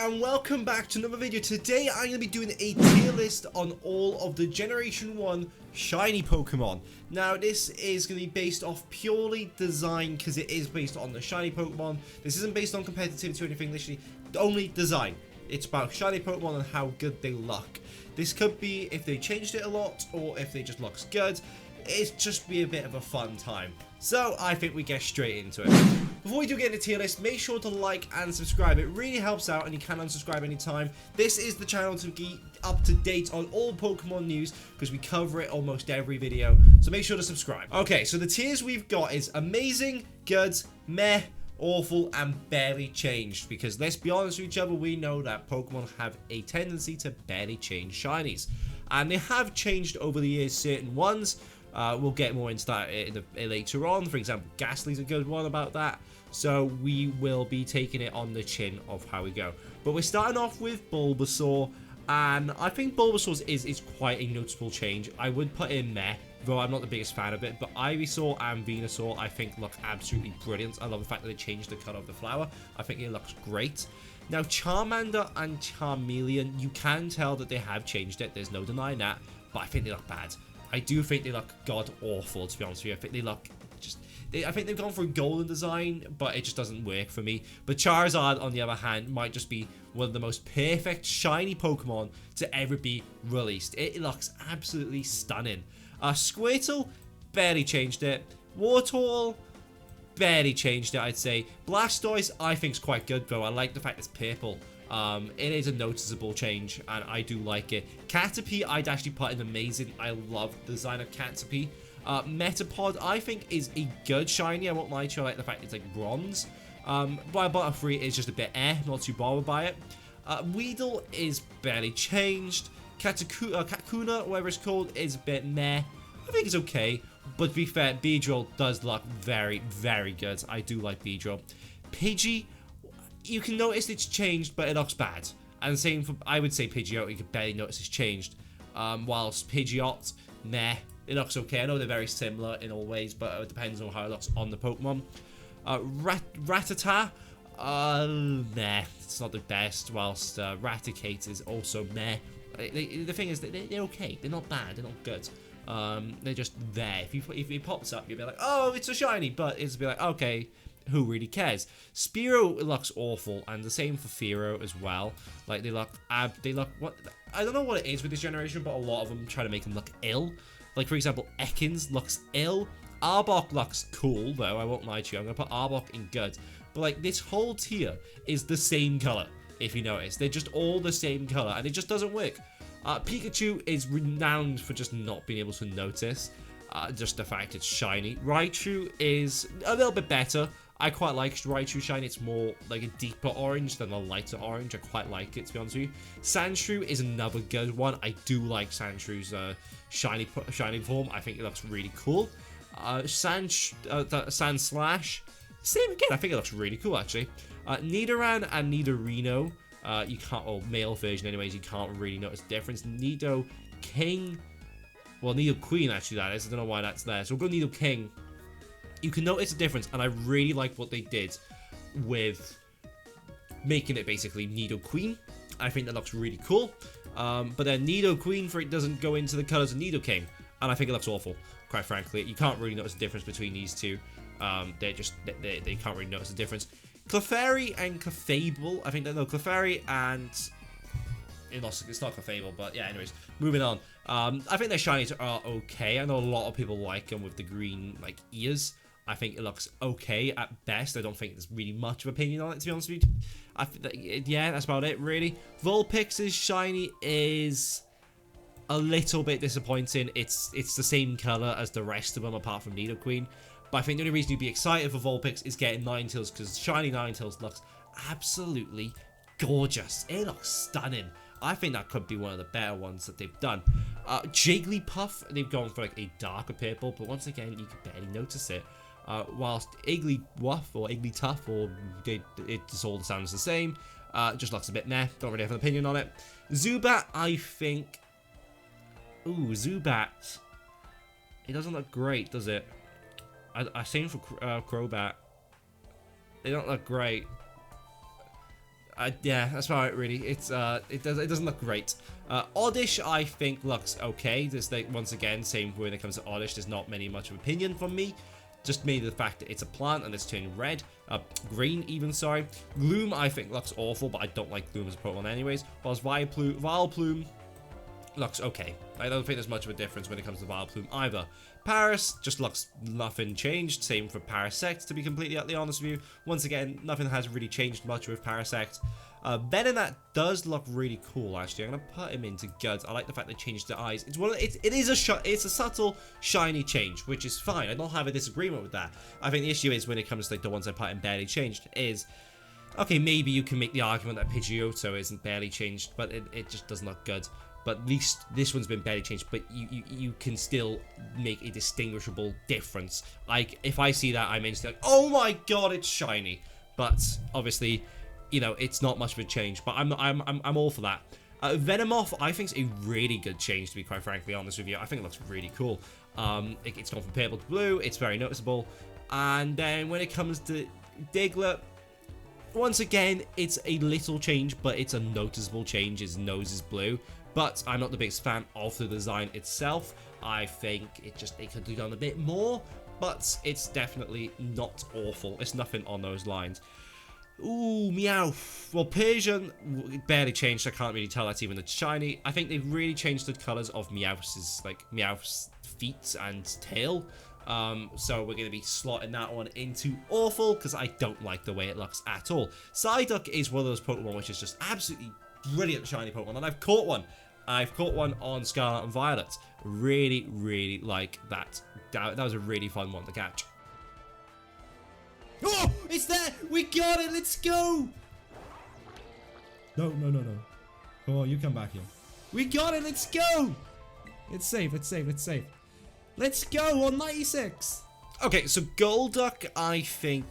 and welcome back to another video. Today I'm going to be doing a tier list on all of the Generation 1 shiny Pokemon. Now this is going to be based off purely design because it is based on the shiny Pokemon. This isn't based on competitivity or anything, literally only design. It's about shiny Pokemon and how good they look. This could be if they changed it a lot or if they just looks good. It's just be a bit of a fun time. So I think we get straight into it. Before we do get into tier list, make sure to like and subscribe. It really helps out, and you can unsubscribe anytime. This is the channel to keep up to date on all Pokemon news because we cover it almost every video. So make sure to subscribe. Okay, so the tiers we've got is amazing, good, meh, awful, and barely changed. Because let's be honest with each other, we know that Pokemon have a tendency to barely change shinies, and they have changed over the years certain ones. We'll get more into that later on. For example, Ghastly's a good one about that. So we will be taking it on the chin of how we go. But we're starting off with Bulbasaur. And I think Bulbasaur's is quite a noticeable change. I would put in meh, though I'm not the biggest fan of it. But Ivysaur and Venusaur, I think, look absolutely brilliant. I love the fact that they changed the colour of the flower. I think it looks great. Now, Charmander and Charmeleon, you can tell that they have changed it. There's no denying that. But I think they look bad. I do think they look god-awful, to be honest with you. I think they look just... I think they've gone for a golden design, but it just doesn't work for me. But Charizard, on the other hand, might just be one of the most perfect shiny Pokemon to ever be released. It looks absolutely stunning. Squirtle, barely changed it. Wartortle, barely changed it, I'd say. Blastoise, I think is quite good, though. I like the fact it's purple. It is a noticeable change, and I do like it. Caterpie, I'd actually put in amazing. I love the design of Caterpie. Metapod, I think, is a good shiny. I won't lie to you, I like the fact it's like bronze. Butterfree is just a bit not too bothered by it. Weedle is barely changed. Kakuna, whatever it's called, is a bit meh. I think it's okay, but to be fair, Beedrill does look very, very good. I do like Beedrill. Pidgey, you can notice it's changed, but it looks bad. And same for, I would say, Pidgeot, you can barely notice it's changed. Whilst Pidgeot, meh, it looks okay. I know they're very similar in all ways, but it depends on how it looks on the Pokemon. Rattata, meh, it's not the best, whilst Raticate is also meh. The thing is, they're okay. They're not bad. They're not good. They're just there. If it pops up, you'll be like, oh, it's a shiny, but it's be like, okay, who really cares? Spearow looks awful, and the same for Fearow as well. Like they look what I don't know what it is with this generation, but a lot of them try to make them look ill. Like for example, Ekans looks ill. Arbok looks cool though. I won't lie to you. I'm gonna put Arbok in good. But like this whole tier is the same color. If you notice, they're just all the same color, and it just doesn't work. Pikachu is renowned for just not being able to notice. Just the fact it's shiny. Raichu is a little bit better. I quite like Raichu shiny. It's more like a deeper orange than a lighter orange. I quite like it, to be honest with you. Sandshrew is another good one. I do like Sandshrew's shiny form. I think it looks really cool. Sandslash, same again. I think it looks really cool, actually. Nidoran and Nidorino, you can't, or male version anyways, you can't really notice the difference. Nidoking, well, Nidoqueen actually that is. I don't know why that's there. So we'll go Nidoking. You can notice the difference, and I really like what they did with making it basically Nidoqueen. I think that looks really cool. But then Nidoqueen, for it doesn't go into the colors of Nidoking, and I think it looks awful, quite frankly. You can't really notice the difference between these two. They can't really notice the difference. Clefairy and Clefable, I think that, no, Clefairy and... It's not Clefable, but yeah, anyways, moving on. I think their shinies are okay. I know a lot of people like them with the green, like, ears. I think it looks okay at best. I don't think there's really much of opinion on it, to be honest with you. I think that, yeah, that's about it, really. Vulpix's shiny is a little bit disappointing. It's the same color as the rest of them, apart from Nidoqueen. But I think the only reason you'd be excited for Vulpix is getting Ninetales, because shiny Ninetales looks absolutely gorgeous. It looks stunning. I think that could be one of the better ones that they've done. Jigglypuff, they've gone for like a darker purple, but once again, you can barely notice it. Whilst Igglybuff or Igglytuff, or it just all sounds the same, just looks a bit meh. Don't really have an opinion on it. Zubat, I think. Ooh, Zubat. It doesn't look great, does it? I same for Crobat. They don't look great. Yeah, that's about it really. It doesn't look great. Oddish, I think looks okay. There's like, once again, same when it comes to Oddish, there's not much of opinion from me. Just mainly the fact that it's a plant and it's turning red, green even, sorry. Gloom, I think looks awful, but I don't like Gloom as a Pokemon anyways. Whilst Vileplume looks okay. I don't think there's much of a difference when it comes to Vileplume either. Paris just looks nothing changed. Same for Parasect, to be completely honest with you. Once again, nothing has really changed much with Parasect. Venonat does look really cool, actually. I'm gonna put him into Guds. I like the fact they changed the eyes. It's a subtle shiny change, which is fine. I don't have a disagreement with that. I think the issue is when it comes to like the ones I put in barely changed is, okay, maybe you can make the argument that Pidgeotto isn't barely changed, but it just doesn't look good. But at least this one's been barely changed, but you can still make a distinguishable difference. Like, if I see that, I'm instantly like, oh my god, it's shiny. But obviously, you know, it's not much of a change, but I'm all for that. Venomoth, I think, is a really good change, to be quite frankly honest with you. I think it looks really cool. It's gone from purple to blue. It's very noticeable. And then when it comes to Diglett, once again, it's a little change, but it's a noticeable change. His nose is blue. But I'm not the biggest fan of the design itself. I think it could do done a bit more, but it's definitely not awful. It's nothing on those lines. Ooh, Meowth. Well, Persian barely changed. I can't really tell that's even a shiny. I think they've really changed the colors of Meowth's feet and tail. So we're going to be slotting that one into awful because I don't like the way it looks at all. Psyduck is one of those Pokemon which is just absolutely brilliant shiny Pokemon, and I've caught one. I've caught one on Scarlet and Violet. Really, really like that. That was a really fun one to catch. Oh, it's there! We got it! Let's go! No. Come on, you come back here. We got it! Let's go! It's safe. Let's go on 96. Okay, so Golduck, I think,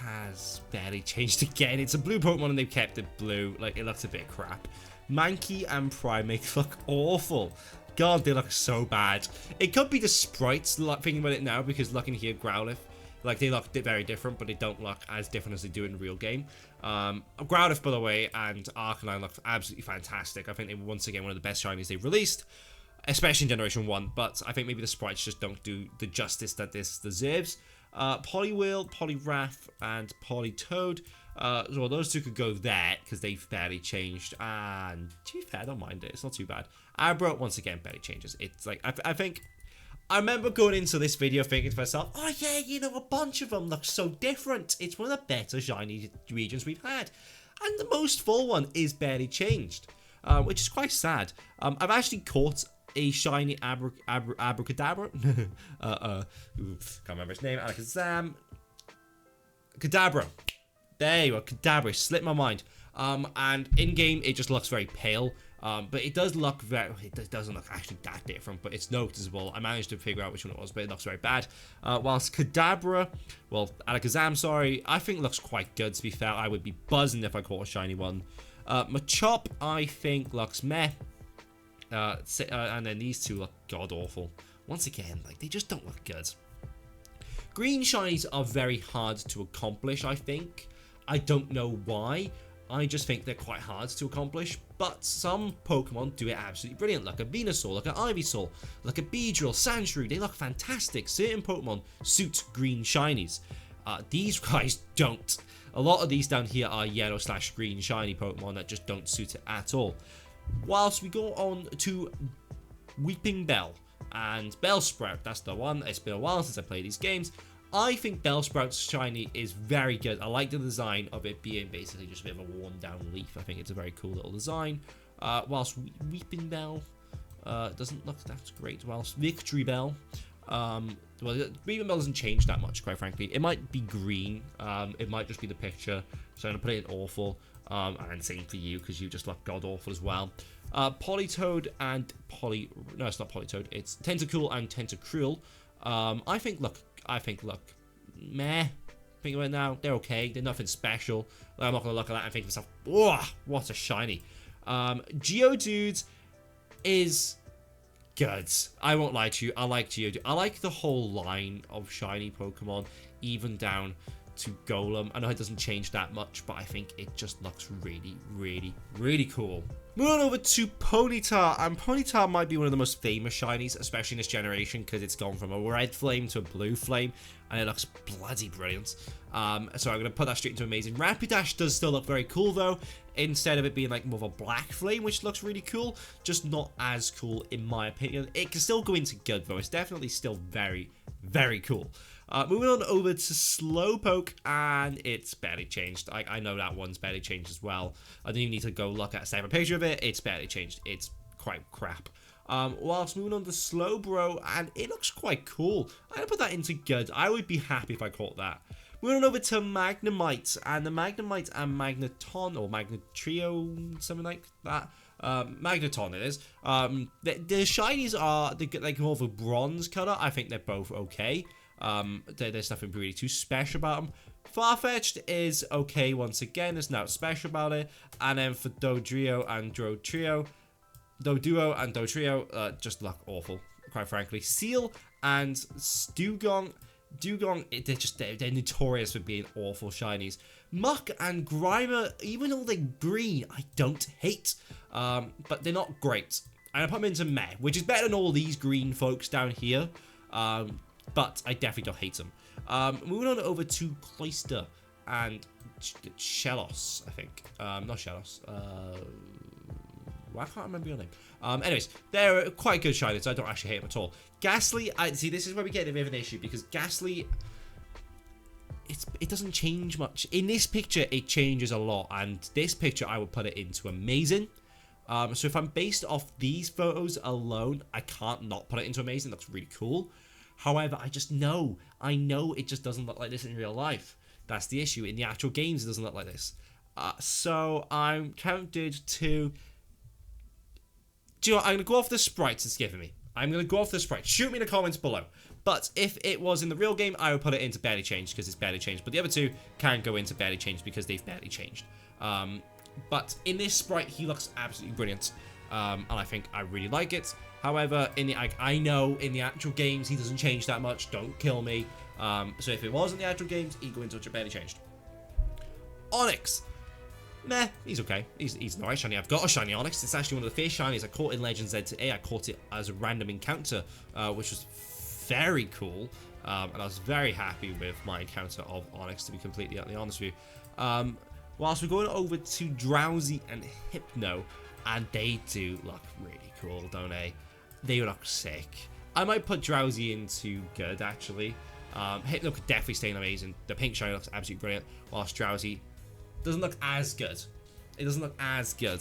has barely changed again. It's a blue Pokemon and they've kept it blue. Like, it looks a bit crap. Mankey and Primeape look awful. God, they look so bad. It could be the sprites, thinking about it now, because looking here, Growlithe, like, they look very different, but they don't look as different as they do in the real game. Growlithe, by the way, and Arcanine look absolutely fantastic. I think they were, once again, one of the best shinies they've released, especially in Generation 1, but I think maybe the sprites just don't do the justice that this deserves. Poliwhirl, Poliwrath, and Politoed. Well, those two could go there because they've barely changed. And to be fair, I don't mind it. It's not too bad. Abra, once again, barely changes. It's like, I think, I remember going into this video thinking to myself, oh yeah, you know, a bunch of them look so different. It's one of the better shiny regions we've had. And the most full one is barely changed, which is quite sad. I've actually caught a shiny Abracadabra. Can't remember his name. Alakazam. Kadabra. There you go. Kadabra. Slipped my mind. And in game, it just looks very pale. But it does look very. It doesn't look actually that different, but it's noticeable. I managed to figure out which one it was, but it looks very bad. Whilst Kadabra, well, Alakazam, sorry, I think looks quite good. To be fair, I would be buzzing if I caught a shiny one. Machop, I think looks meh. And then these two look god awful. Once again, like, they just don't look good. Green shinies are very hard to accomplish, I think. I don't know why. I just think they're quite hard to accomplish. But some Pokemon do it absolutely brilliant. Like a Venusaur, like an Ivysaur, like a Beedrill, Sandshrew. They look fantastic. Certain Pokemon suit green shinies. These guys don't. A lot of these down here are yellow/green shiny Pokemon that just don't suit it at all. Whilst we go on to Weeping Bell and Bellsprout, that's the one. It's been a while since I played these games. I think Bellsprout's shiny is very good. I like the design of it being basically just a bit of a worn down leaf. I think it's a very cool little design. Whilst Weeping Bell doesn't look that great. Whilst Victory Bell, well, Weeping Bell doesn't change that much, quite frankly. It might be green. It might just be the picture. So I'm going to put it in awful. And same for you, because you just look god awful as well. Politoed and no, it's not Politoed. It's Tentacool and Tentacruel. I think look, meh. Think about it now, they're okay. They're nothing special. I'm not gonna look at that and think to myself, whoa, what a shiny. Geodude is good. I won't lie to you. I like Geodude. I like the whole line of shiny Pokemon, even down to Golem. I know it doesn't change that much, but I think it just looks really, really, really cool. Moving on over to Ponyta, and Ponyta might be one of the most famous shinies, especially in this generation, because it's gone from a red flame to a blue flame, and it looks bloody brilliant. So I'm going to put that straight into amazing. Rapidash does still look very cool, though, instead of it being like more of a black flame, which looks really cool, just not as cool in my opinion. It can still go into good, though. It's definitely still very, very cool. Moving on over to Slowpoke, and it's barely changed. I know that one's barely changed as well. I don't even need to go look at a separate picture of it. It's barely changed. It's quite crap. Whilst moving on to Slowbro, and it looks quite cool. I'm going to put that into good. I would be happy if I caught that. Moving on over to Magnemite, and the Magnemite and Magneton, or Magnetrio, something like that. Magneton it is. The shinies are like more of a bronze color. I think they're both okay. There's nothing really too special about them. Farfetch'd is okay once again. There's nothing special about it. And then for Doduo and Dotrio, just look awful, quite frankly. Seal and Dugong, they're notorious for being awful shinies. Muck and Grimer, even though they're green, I don't hate. But they're not great. And I put them into meh, which is better than all these green folks down here. But I definitely don't hate them. Moving on over to Cloyster and Shellos, I think. Not Shellos. I can't remember your name. Anyways, they're quite good shinies, so I don't actually hate them at all. Ghastly, see, this is where we get a bit of an issue, because Ghastly, it doesn't change much. In this picture, it changes a lot, and this picture, I would put it into amazing. So if I'm based off these photos alone, I can't not put it into amazing. It looks really cool. However, I know it just doesn't look like this in real life. That's the issue. In the actual games, it doesn't look like this. So I'm tempted to... Do you know what? I'm going to go off the sprites it's given me. I'm going to go off the sprites. Shoot me in the comments below. But if it was in the real game, I would put it into barely changed because it's barely changed. But the other two can go into barely changed because they've barely changed. But in this sprite, he looks absolutely brilliant. And I think I really like it. However, I know in the actual games, he doesn't change that much. Don't kill me. So if it was in the actual games, he'd go into a barely changed. Onyx. Meh, he's okay. He's an alright shiny. I've got a shiny Onyx. It's actually one of the first shinies I caught in Legends ZA. I caught it as a random encounter, which was very cool. And I was very happy with my encounter of Onyx, to be completely honest with you. Whilst we're going over to Drowsy and Hypno, and they do look really cool, don't they? They look sick. I might put Drowsy into good, actually. Hypno could definitely stay in amazing. The pink shiny looks absolutely brilliant, whilst Drowsy doesn't look as good. It doesn't look as good.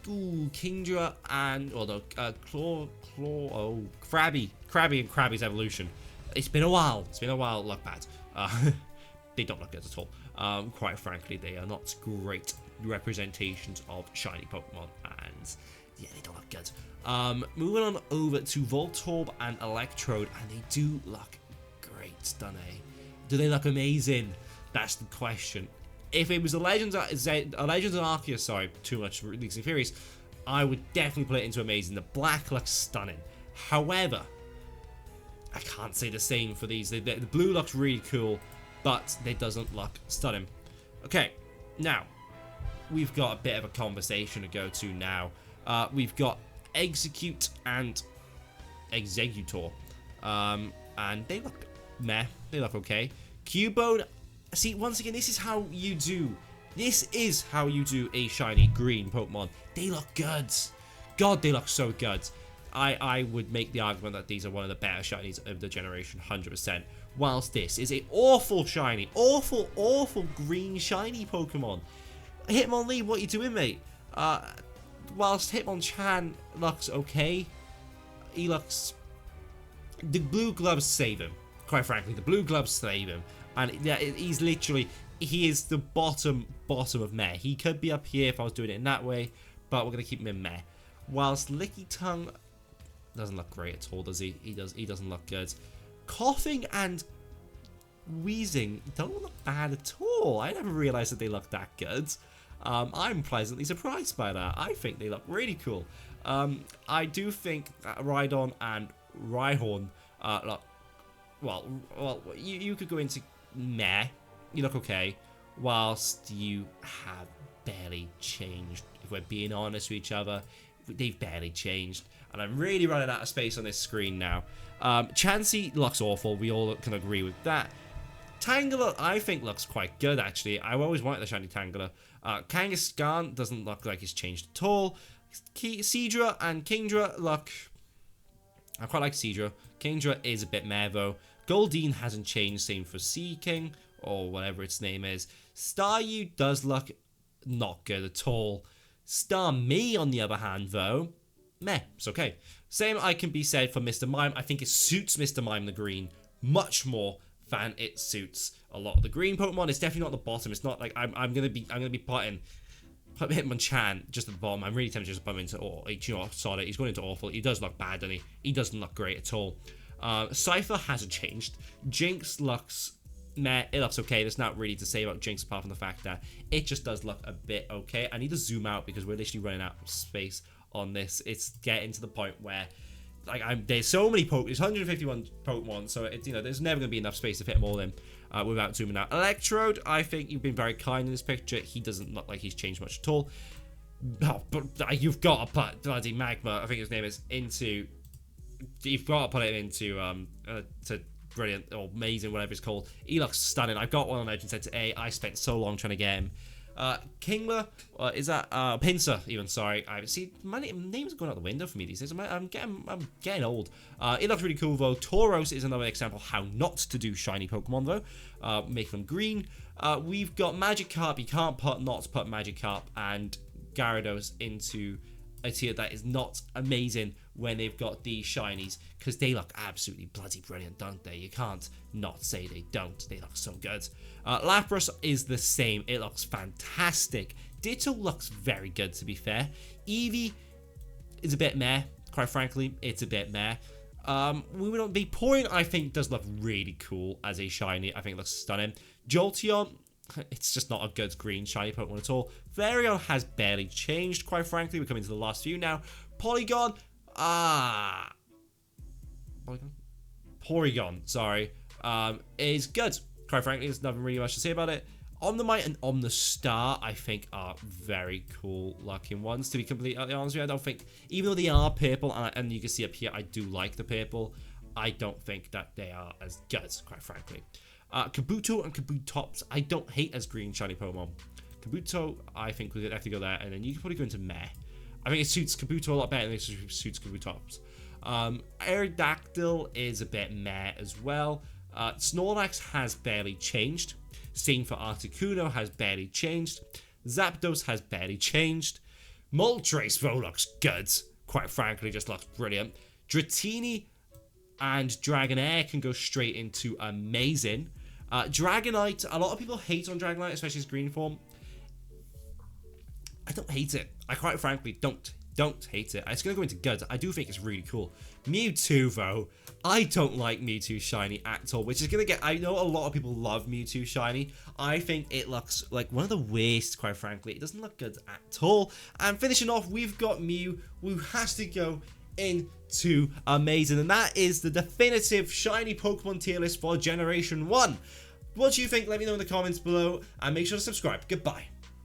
Kingdra and Krabby and Krabby's evolution. It's been a while. Look bad. They don't look good at all. Quite frankly, they are not great representations of shiny Pokemon, and yeah, they don't look good. Moving on over to Voltorb and Electrode, and they do look great, don't they? Do they look amazing? That's the question. If it was a Legends Arceus, sorry, too much Leaks and Furies, I would definitely put it into amazing. The black looks stunning. However, I can't say the same for these. The blue looks really cool, but it doesn't look stunning. Okay, now we've got a bit of a conversation to go to now. We've got Execute and Executor, and they look meh. They look okay. Cubone. See, once again, this is how you do a shiny green Pokemon. They look good. God, they look so good. I would make the argument that these are one of the better shinies of the generation, 100%. Whilst this is an awful shiny, awful green shiny Pokemon. Hitmonlee, what you doing, mate? Whilst Hitmonchan looks okay, he looks... The blue gloves save him. Quite frankly, the blue gloves save him. And yeah, he's literally... He is the bottom of meh. He could be up here if I was doing it in that way, but we're going to keep him in meh. Whilst Licky Tongue doesn't look great at all, does he? He doesn't look good. Coughing and Wheezing don't look bad at all. I never realized that they looked that good. I'm pleasantly surprised by that. I think they look really cool. I do think that Rhydon and Rhyhorn look... Well, you could go into meh. You look okay. Whilst you have barely changed. If we're being honest with each other, they've barely changed. And I'm really running out of space on this screen now. Chansey looks awful. We all can agree with that. Tangela, I think, looks quite good, actually. I always wanted the shiny Tangela. Kangaskhan doesn't look like it's changed at all. Seadra and Kingdra look... I quite like Seadra. Kingdra is a bit meh, though. Goldeen hasn't changed, same for Sea King, or whatever its name is. Staryu does look not good at all. Starmie, on the other hand, though, meh, it's okay. Same I can be said for Mr. Mime. I think it suits Mr. Mime the green much more than it suits a lot of the green Pokemon. It's definitely not the bottom. It's not like I'm gonna be putting Hitmonchan just at the bottom. I'm really tempted to just put him into sorry, he's going into awful. He does look bad, doesn't he? He doesn't look great at all. Cypher hasn't changed. Jinx looks meh, it looks okay. There's not really to say about Jinx apart from the fact that it just does look a bit okay. I need to zoom out because we're literally running out of space on this. It's getting to the point where like there's so many Pokemon, there's 151 Pokemon, so it's, there's never going to be enough space to fit them all in without zooming out. Electrode, I think you've been very kind in this picture. He doesn't look like he's changed much at all. Oh, but you've got to put bloody Magma, I think his name is, into... You've got to put it into to brilliant or amazing, whatever it's called. He looks stunning. I've got one on Legend Center A. I spent so long trying to get him. Kingler, is that Pinsir even? Sorry, I see my name's going out the window for me these days. I'm getting old. It looks really cool though. Tauros is another example of how not to do shiny Pokemon though. Make them green. We've got Magikarp. You can't not put Magikarp and Gyarados into a tier that is not amazing when they've got these shinies, because they look absolutely bloody brilliant, don't they? You can't not say they don't. They look so good. Lapras is the same. It looks fantastic. Ditto looks very good, to be fair. Eevee is a bit meh, quite frankly. It's a bit meh. Moving on, Vaporeon, I think, does look really cool as a shiny. I think it looks stunning. Jolteon, it's just not a good green shiny Pokemon at all. Flareon has barely changed, quite frankly. We're coming to the last few now. Porygon, sorry, is good. Quite frankly, there's nothing really much to say about it. Omnimite and Omnistar, I think, are very cool looking ones, to be completely honest with you. I don't think, even though they are purple, and you can see up here, I do like the purple, I don't think that they are as good, quite frankly. Kabuto and Kabutops, I don't hate as green shiny Pokemon. Kabuto, I think we could have to go there, and then you can probably go into meh. I think it suits Kabuto a lot better than it suits Kabutops. Aerodactyl is a bit meh as well. Snorlax has barely changed. Same for Articuno, has barely changed. Zapdos has barely changed. Moltres, though, looks good. Quite frankly, just looks brilliant. Dratini and Dragonair can go straight into amazing. Dragonite, a lot of people hate on Dragonite, especially its green form. I don't hate it. I quite frankly don't hate it. It's going to go into good. I do think it's really cool. Mewtwo, though, I don't like Mewtwo shiny at all, which is going to get... I know a lot of people love Mewtwo shiny. I think it looks like one of the worst, quite frankly. It doesn't look good at all. And finishing off, we've got Mew, who has to go into amazing. And that is the definitive shiny Pokemon tier list for Generation 1. What do you think? Let me know in the comments below. And make sure to subscribe. Goodbye.